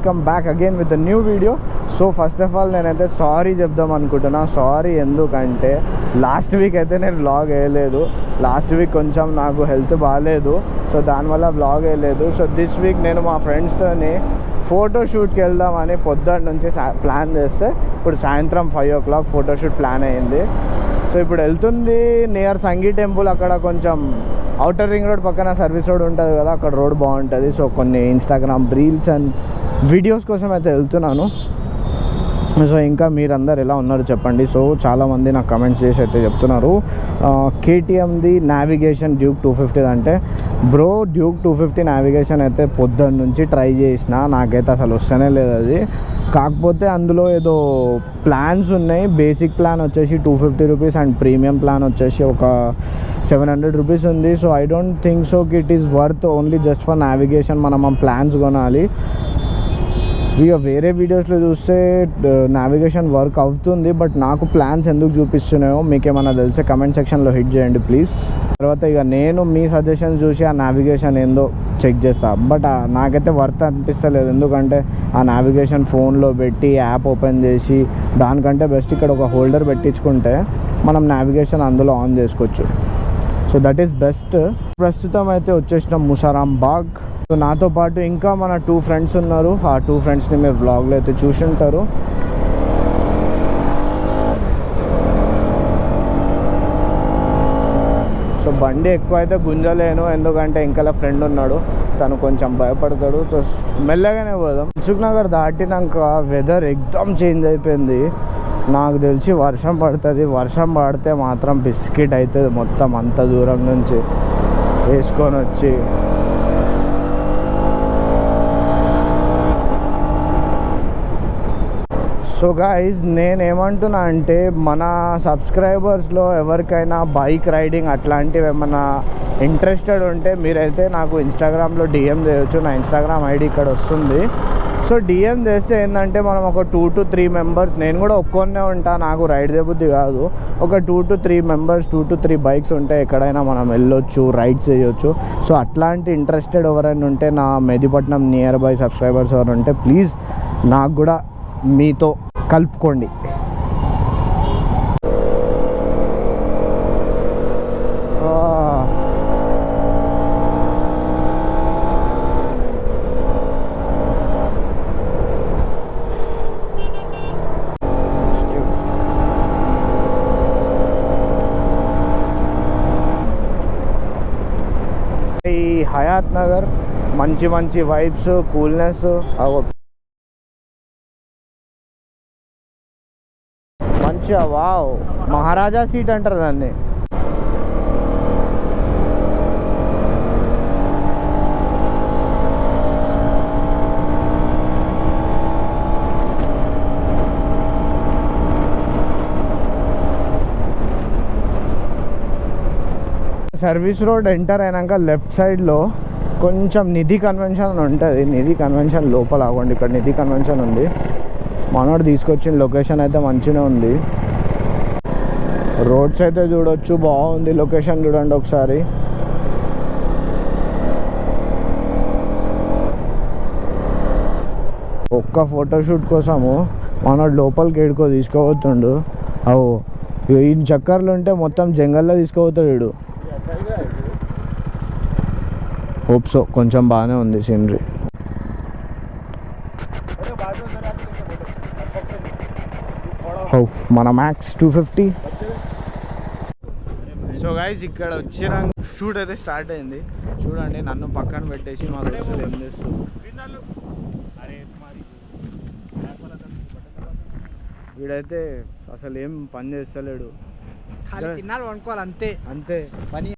Welcome back again with new video. So first of all నేనైతే sorry చెప్దాం అనుకుంటున్నా. Sorry ఎందుకంటే లాస్ట్ వీక్ అయితే నేను వ్లాగ్ వేయలేదు. లాస్ట్ వీక్ కొంచెం నాకు హెల్త్ బాగాలేదు, సో దానివల్ల వ్లాగ్ వేయలేదు. సో దిస్ వీక్ నేను మా ఫ్రెండ్స్తోని ఫోటోషూట్కి వెళ్దామని పొద్దున్న నుంచి ప్లాన్ చేస్తే ఇప్పుడు సాయంత్రం 5 o'clock ఫోటోషూట్ ప్లాన్ అయ్యింది. సో ఇప్పుడు వెళ్తుంది నియర్ సంగీ టెంపుల్. అక్కడ కొంచెం అవుటర్ రింగ్ రోడ్ పక్కన సర్వీస్ రోడ్ ఉంటుంది కదా, అక్కడ రోడ్ బాగుంటుంది. సో కొన్ని ఇన్స్టాగ్రామ్ రీల్స్ అండ్ వీడియోస్ కోసం అయితే వెళ్తున్నాను. సో ఇంకా మీరందరు ఎలా ఉన్నారు చెప్పండి. సో చాలామంది నాకు కమెంట్స్ చేసి అయితే చెప్తున్నారు కేటీఎంది నావిగేషన్ డ్యూక్ 250 అంటే బ్రో డ్యూక్ 250 నావిగేషన్ అయితే పొద్దున్న నుంచి ట్రై చేసిన, నాకైతే అసలు వస్తేనే లేదు అది. కాకపోతే అందులో ఏదో ప్లాన్స్ ఉన్నాయి. బేసిక్ ప్లాన్ వచ్చేసి 250 రూపీస్ అండ్ ప్రీమియం ప్లాన్ వచ్చేసి ఒక 700 రూపీస్ ఉంది. So I don't think so it is worth only just for navigation. మనం ఆ ప్లాన్స్ కొనాలి. ఇక వేరే వీడియోస్లో చూస్తే నావిగేషన్ వర్క్ అవుతుంది, బట్ నాకు ప్లాన్స్ ఎందుకు చూపిస్తున్నాయో మీకు ఏమైనా తెలిసే కమెంట్ సెక్షన్లో హిట్ చేయండి ప్లీజ్. తర్వాత ఇక నేను మీ సజెషన్స్ చూసి ఆ నావిగేషన్ ఏందో చెక్ చేస్తాను. బట్ నాకైతే వర్త్ అనిపిస్తలేదు, ఎందుకంటే ఆ నావిగేషన్ ఫోన్లో పెట్టి యాప్ ఓపెన్ చేసి దానికంటే బెస్ట్ ఇక్కడ ఒక హోల్డర్ పెట్టించుకుంటే మనం నావిగేషన్ అందులో ఆన్ చేసుకోవచ్చు. So that is best. ప్రస్తుతం అయితే వచ్చేసినాం ముసారాం బాగ్. సో నాతో పాటు ఇంకా మన 2 ఫ్రెండ్స్ ఉన్నారు. ఆ 2 ఫ్రెండ్స్ని మీరు వ్లాగ్లో అయితే చూసి ఉంటారు. సో బండి ఎక్కువ అయితే గుంజలేను, ఎందుకంటే ఇంకా ఫ్రెండ్ ఉన్నాడు, తను కొంచెం భయపడతాడు. సో మెల్లగానే పోదాం. దిల్సుఖ్నగర్ దాటినాక వెదర్ ఎక్దమ్ చేంజ్ అయిపోయింది. నాకు తెలిసి వర్షం పడుతుంది. వర్షం పడితే మాత్రం బిస్కెట్ అవుతుంది మొత్తం అంత దూరం నుంచి వేసుకొని వచ్చి. సో గైజ్ నేనేమంటున్నా అంటే మన సబ్స్క్రైబర్స్లో ఎవరికైనా బైక్ రైడింగ్ అట్లాంటివి ఏమన్నా ఇంట్రెస్టెడ్ ఉంటే మీరైతే నాకు ఇన్స్టాగ్రామ్లో DM చేయొచ్చు. నా ఇన్స్టాగ్రామ్ ఐడి ఇక్కడ వస్తుంది. సో DM చేస్తే ఏంటంటే మనం ఒక 2 to 3 మెంబర్స్, నేను కూడా ఒక్కొన్నే ఉంటా, నాకు రైడ్ చేయబుద్ధి కాదు, ఒక 2 to 3 మెంబర్స్ 2 to 3 బైక్స్ ఉంటే ఎక్కడైనా మనం వెళ్ళొచ్చు, రైడ్స్ చేయొచ్చు. సో అట్లాంటి ఇంట్రెస్టెడ్ ఎవరైనా ఉంటే నా మెహదీపట్నం నియర్ బై సబ్స్క్రైబర్స్ ఎవరు ఉంటే ప్లీజ్ నాకు కూడా మీతో కలుపుకోండి. ఈ హయాత్ నగర్ మంచి మంచి వైబ్స్, కూల్నెస్, మంచిగా వావ్ మహారాజా సీట్ అంటారు దాన్ని. సర్వీస్ రోడ్ ఎంటర్ అయినాక లెఫ్ట్ సైడ్లో కొంచెం నిధి కన్వెన్షన్ ఉంటుంది. నిధి కన్వెన్షన్ లోపల ఆగండి, ఇక్కడ నిధి కన్వెన్షన్ ఉంది. మనోడు తీసుకొచ్చిన లొకేషన్ అయితే మంచిగా ఉంది. రోడ్స్ అయితే చూడొచ్చు, బాగుంది. లొకేషన్ చూడండి ఒకసారి. ఒక్క ఫోటోషూట్ కోసము మనోడు లోపలికి ఏడుకో తీసుకోబోతుండు. అవు ఈ చక్కర్లు ఉంటే మొత్తం జంగల్లో తీసుకోబోతాడు వీడు. హోప్ సో కొంచెం బాగానే ఉంది సీనరీ. మన మ్యాక్స్ 250. సో గైస్ ఇక్కడ వచ్చిన షూట్ అయితే స్టార్ట్ అయింది. చూడండి నన్ను పక్కన పెట్టేసి మా దోస్తులు ఏం చేస్తారు. వీడైతే అసలు ఏం పని చేస్తలేడు, తిన్నాడు అనుకోవాలి అంతే అంతే పని.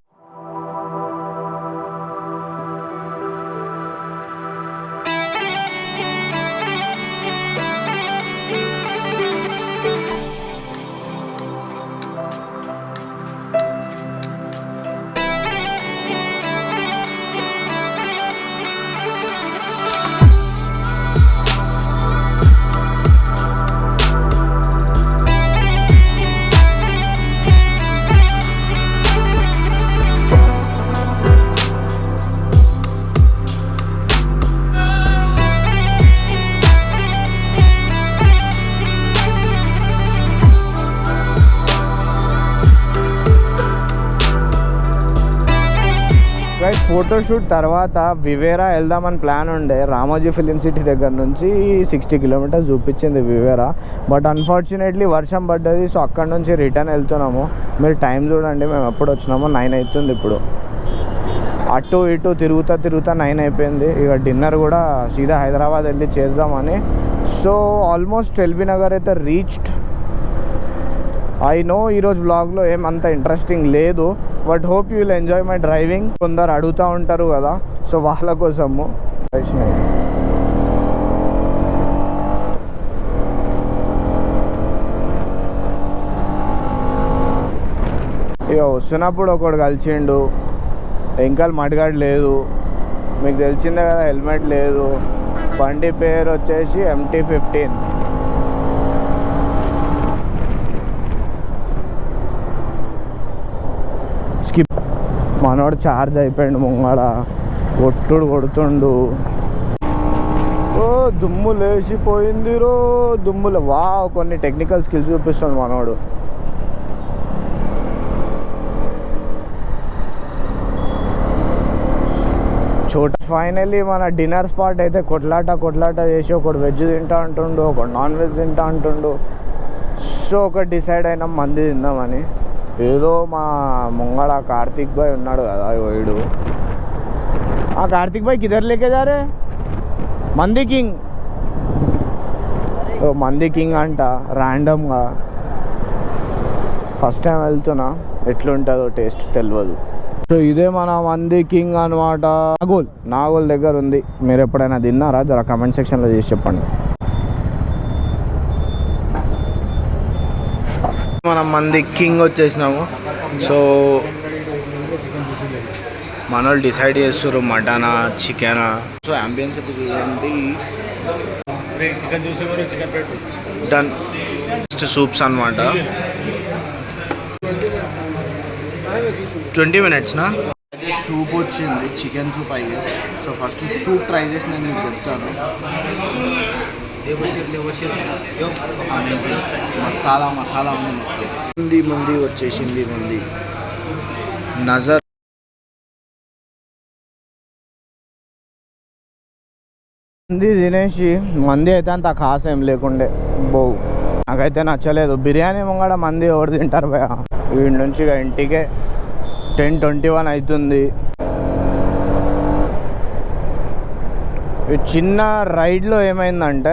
ఫోటోషూట్ తర్వాత వివేరా వెళ్దామని ప్లాన్ ఉండే. రామోజీ ఫిలిం సిటీ దగ్గర నుంచి 60 కిలోమీటర్స్ చూపించింది వివేరా. బట్ అన్ఫార్చునేట్లీ వర్షం పడ్డది. సో అక్కడ నుంచి రిటర్న్ వెళ్తున్నాము. మీరు టైం చూడండి, మేము ఎప్పుడు వచ్చినామో 9 అవుతుంది. ఇప్పుడు అటు ఇటు తిరుగుతా 9 అయిపోయింది. ఇక డిన్నర్ కూడా సీదా హైదరాబాద్ వెళ్ళి చేద్దామని. సో ఆల్మోస్ట్ ఎల్బీ నగర్ అయితే రీచ్డ్. ఐ నో ఈరోజు వ్లాగ్లో ఏమంత ఇంట్రెస్టింగ్ లేదు, but hope you will enjoy my driving. కొందరు అడుగుతూ ఉంటారు కదా, సో వాళ్ళ కోసము. ఇక వస్తున్నప్పుడు ఒకడు కలిసిండు, ఇంకా మడిగాడు లేదు. మీకు తెలిసిందే కదా, హెల్మెట్ లేదు. బండి పేరు వచ్చేసి MT-15. మనోడు ఛార్జ్ అయిపోయిండు ముంగడ, కొడుతుండు. ఓ దుమ్ము లేచిపోయింది రో, దుమ్ములు. కొన్ని టెక్నికల్ స్కిల్స్ చూపిస్తుంది మనోడు. ఫైనల్లీ మన డిన్నర్ స్పాట్ అయితే కొట్లాట చేసి ఒకడు వెజ్ తింటా అంటుండు, ఒకడు నాన్ వెజ్ తింటా అంటుండు. సో ఒకటి డిసైడ్ అయినాం మంది తిందామని. ఏదో మా ముంగళ కార్తిక్ భాయ్ ఉన్నాడు కదా, వీడు. కార్తిక్ భాయ్ కిదర్ లేకే జారే? మంది కింగ్. మంది కింగ్ అంట ర్యాండమ్గా. ఫస్ట్ టైం వెళ్తున్నా, ఎట్లుంటుందో టేస్ట్ తెలియదు. సో ఇదే మన మంది కింగ్ అనమాట. నాగోల్ దగ్గర ఉంది. మీరు ఎప్పుడైనా తిన్నారా? జర కమెంట్ సెక్షన్లో చేసి చెప్పండి. మనం మంది కింగ్ వచ్చేసినాము. సో మన వాళ్ళు డిసైడ్ చేస్తారు మటనా చికెనా. సో అంబియన్స్ అయితే చూడండి. డన్. ఫస్ట్ సూప్స్ అనమాట. 20 minutesనా? సూప్ వచ్చింది, చికెన్ సూప్ అయ్యి. సో ఫస్ట్ సూప్ ట్రై చేసి నేను మీకు చెప్తాను. మసాలా ఉంది. మంది వచ్చేసింది. నజర్ మంది తినేసి, మంది అయితే అంత ఖాస్ ఏం లేకుండే. నాకైతే నచ్చలేదు. బిర్యానీ ముంగడ మంది ఎవరు తింటారు భయ? వీడి నుంచి ఇంటికే 10:21 అవుతుంది. ఈ చిన్న రైడ్లో ఏమైందంటే,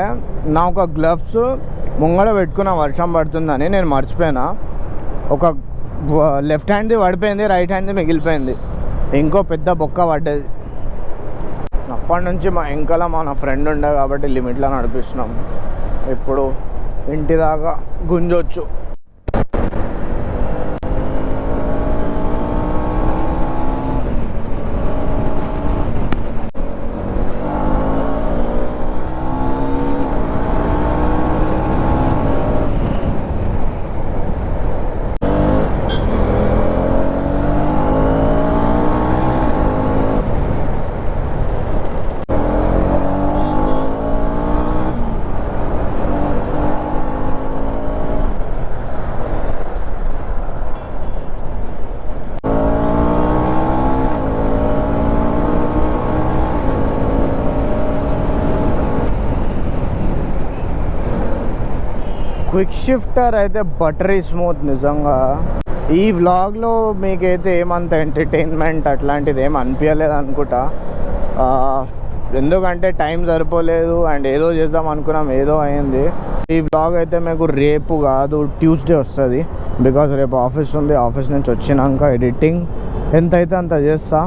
నా ఒక గ్లవ్స్ ముంగడ పెట్టుకున్న వర్షం పడుతుందని నేను మర్చిపోయినా. ఒక లెఫ్ట్ హ్యాండ్ది పడిపోయింది, రైట్ హ్యాండ్ది మిగిలిపోయింది. ఇంకో పెద్ద బొక్క పడ్డది. అప్పటి నుంచి మా ఇంకలా మన ఫ్రెండ్ ఉండే కాబట్టి లిమిట్లో నడిపిస్తున్నాం. ఇప్పుడు ఇంటి దాకా గుంజొచ్చు. క్విక్ షిఫ్టర్ అయితే బటరీ స్మూత్ నిజంగా. ఈ వ్లాగ్లో మీకైతే ఏమంత ఎంటర్టైన్మెంట్ అట్లాంటిది ఏం అనిపించలేదు అనుకుంటా. ఎందుకంటే టైం సరిపోలేదు అండ్ ఏదో చేద్దాం అనుకున్నాం, ఏదో అయింది. ఈ వ్లాగ్ అయితే మీకు రేపు కాదు, ట్యూస్డే వస్తుంది. బికాజ్ రేపు ఆఫీస్ ఉంది. ఆఫీస్ నుంచి వచ్చినాక ఎడిటింగ్ ఎంత అయితే అంత చేస్తా.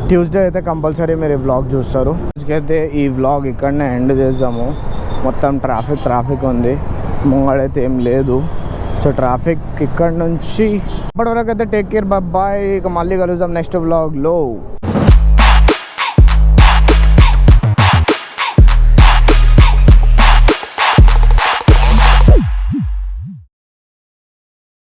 ట్యూస్డే అయితే కంపల్సరీ మీరు ఈ వ్లాగ్ చూస్తారు. అయితే ఈ వ్లాగ్ ఇక్కడనే ఎండ్ చేద్దాము. మొత్తం ట్రాఫిక్ ఉంది, ముంగడైతే ఏం లేదు. సో ట్రాఫిక్ ఇక్కడ నుంచి. అప్పటివరకు అయితే టేక్ కేర్, బాయ్. ఇక మళ్ళీ కలుద్దాం నెక్స్ట్ వ్లాగ్లో.